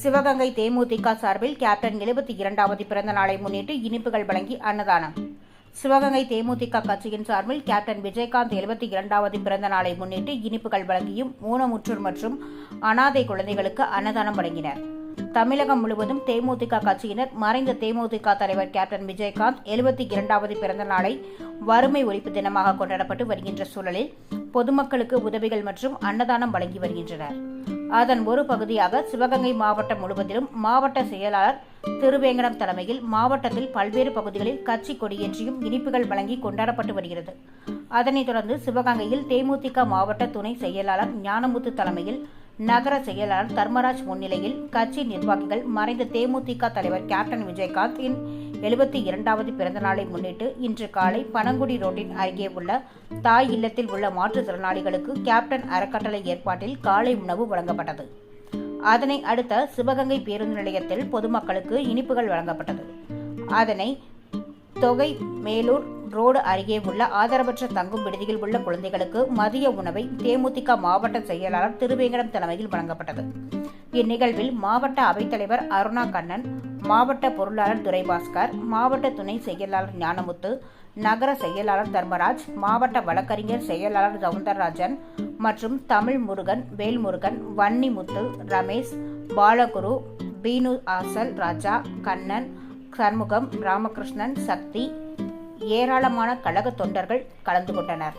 சிவகங்கை தேமுதிக சார்பில் கேப்டன் 72வது பிறந்த நாளை முன்னிட்டு இனிப்புகள் வழங்கி அன்னதானம். சிவகங்கை தேமுதிக கட்சியின் சார்பில் கேப்டன் விஜயகாந்த் 72வது பிறந்த நாளை முன்னிட்டு இனிப்புகள் வழங்கியும் ஊனமுற்றோர் மற்றும் அனாதை குழந்தைகளுக்கு அன்னதானம் வழங்கினர். தமிழகம் முழுவதும் தேமுதிக கட்சியினர் மறைந்த தேமுதிக தலைவர் கேப்டன் விஜயகாந்த் 72வது பிறந்த நாளை வறுமை ஒழிப்பு தினமாக கொண்டாடப்பட்டு வருகின்ற சூழலில் பொதுமக்களுக்கு உதவிகள் மற்றும் அன்னதானம் வழங்கி வருகின்றனர். அதன் ஒரு பகுதியாக சிவகங்கை மாவட்டம் முழுவதிலும் மாவட்ட செயலாளர் திருவேங்கடம் தலைமையில் மாவட்டத்தில் பல்வேறு பகுதிகளில் கட்சி கொடியேற்றியும் இனிப்புகள் வழங்கி கொண்டாடப்பட்டு வருகிறது. அதனைத் தொடர்ந்து சிவகங்கையில் தேமுதிக மாவட்ட துணை செயலாளர் ஞானமுத்து தலைமையில் நகர செயலாளர் தர்மராஜ் முன்னிலையில் கட்சி நிர்வாகிகள் மறைந்த தேமுதிக தலைவர் கேப்டன் விஜயகாந்தின் 72வது பிறந்த நாளை முன்னிட்டு இன்று காலை பனங்குடி ரோட்டின் அருகே உள்ள தாய் இல்லத்தில் உள்ள மாற்றுத்திறனாளிகளுக்கு கேப்டன் அறக்கட்டளை ஏற்பாட்டில் காலை உணவு வழங்கப்பட்டது. அதனை அடுத்த சிவகங்கை பேருந்து நிலையத்தில் பொதுமக்களுக்கு இனிப்புகள் வழங்கப்பட்டது. அதனை தொகை மேலூர் ரோடு அருகே உள்ள ஆதரவற்ற தங்கும் விடுதியில் உள்ள குழந்தைகளுக்கு மதிய உணவை தேமுதிக மாவட்ட செயலாளர் திருவேங்கடம் தலைமையில் வழங்கப்பட்டது. இந்நிகழ்வில் மாவட்ட அவைத்தலைவர் அருணா கண்ணன், மாவட்ட பொருளாளர் துரைபாஸ்கர், மாவட்ட துணை செயலாளர் ஞானமுத்து, நகர செயலாளர் தர்மராஜ், மாவட்ட வழக்கறிஞர் செயலாளர் சவுந்தரராஜன் மற்றும் தமிழ் முருகன், வேல்முருகன், வன்னிமுத்து, ரமேஷ், பாலகுரு, பீனு ஆசல் ராஜா, கண்ணன், சண்முகம், ராமகிருஷ்ணன், சக்தி, ஏராளமான கழக தொண்டர்கள் கலந்து கொண்டனர்.